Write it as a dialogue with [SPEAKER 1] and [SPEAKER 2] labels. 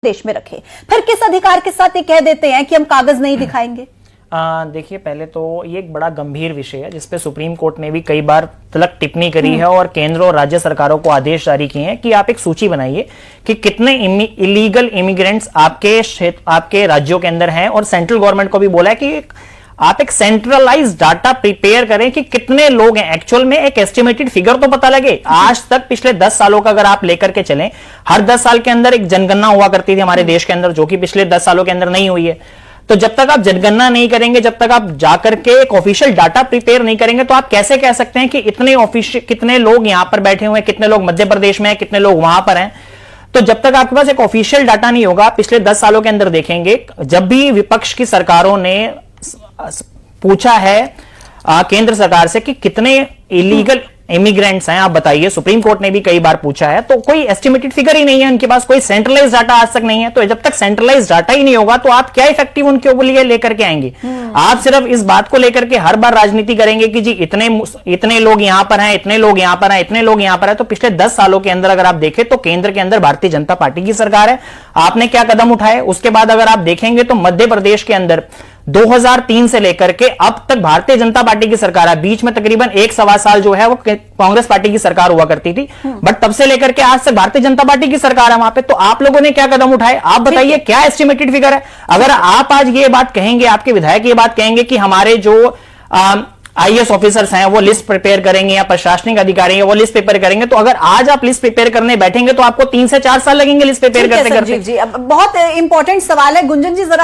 [SPEAKER 1] देश में रखे, फिर किस अधिकार के साथ ये कह देते हैं कि हम कागज नहीं दिखाएंगे?
[SPEAKER 2] देखिए, पहले तो ये एक बड़ा गंभीर विषय है जिसपे सुप्रीम कोर्ट ने भी कई बार तलक टिप्पणी करी है और केंद्र और राज्य सरकारों को आदेश जारी किए हैं कि आप एक सूची बनाइए कि कितने इलीगल इमिग्रेंट्स आपके राज्यों के अंदर हैं, और सेंट्रल गवर्नमेंट को भी बोला है कि आप एक सेंट्रलाइज डाटा प्रिपेयर करें कि कितने लोग हैं। एक्चुअल में एक एस्टिमेटेड फिगर तो पता लगे। आज तक पिछले 10 सालों का अगर आप लेकर के चलें, हर 10 साल के अंदर एक जनगणना हुआ करती थी हमारे देश के अंदर, जो कि पिछले 10 सालों के अंदर नहीं हुई है। तो जब तक आप जनगणना नहीं करेंगे, जब तक आप जाकर के एक ऑफिशियल डाटा प्रिपेयर नहीं करेंगे, तो आप कैसे कह सकते हैं कि कितने लोग यहां पर बैठे हुए हैं, कितने लोग मध्य प्रदेश में हैं, कितने लोग वहां पर हैं। तो जब तक आपके पास एक ऑफिशियल डाटा नहीं होगा, पिछले 10 सालों के अंदर देखेंगे, जब भी विपक्ष की सरकारों ने पूछा है केंद्र सरकार से कि कितने इलीगल इमिग्रेंट्स हैं, आप बताइए, सुप्रीम कोर्ट ने भी कई बार पूछा है, तो कोई एस्टिमेटेड फिगर ही नहीं है उनके पास, कोई सेंट्रलाइज डाटा आज तक नहीं है। तो जब तक सेंट्रलाइज डाटा ही नहीं होगा, तो आप क्या इफेक्टिव उनके लिए लेकर के आएंगे? आप सिर्फ इस बात को लेकर के हर बार राजनीति करेंगे कि जी इतने लोग यहां पर हैं, इतने लोग यहां पर हैं, इतने लोग यहां पर हैं। तो पिछले 10 सालों के अंदर अगर आप देखें तो केंद्र के अंदर भारतीय जनता पार्टी की सरकार है, आपने क्या कदम उठाए? उसके बाद अगर आप देखेंगे तो मध्य प्रदेश के अंदर 2003 से लेकर के अब तक भारतीय जनता पार्टी की सरकार है। बीच में तकरीबन 1-1.25 साल जो है वो कांग्रेस पार्टी की सरकार हुआ करती थी, बट तब से लेकर के आज तक भारतीय जनता पार्टी की सरकार है वहां पे। तो आप लोगों ने क्या कदम उठाए? आप बताइए, क्या एस्टिमेटेड फिगर है? अगर आप आज ये बात कहेंगे, आपके विधायक ये बात कहेंगे कि हमारे जो आईएएस ऑफिसर्स हैं वो लिस्ट प्रिपेयर करेंगे, या प्रशासनिक अधिकारी हैं वो लिस्ट प्रिपेयर करेंगे, तो अगर आज आप लिस्ट प्रिपेयर करने बैठेंगे तो आपको 3 से 4 साल लगेंगे लिस्ट प्रिपेयर करते करते।
[SPEAKER 1] जी, अब बहुत इंपॉर्टेंट सवाल है गुंजन जी, जरा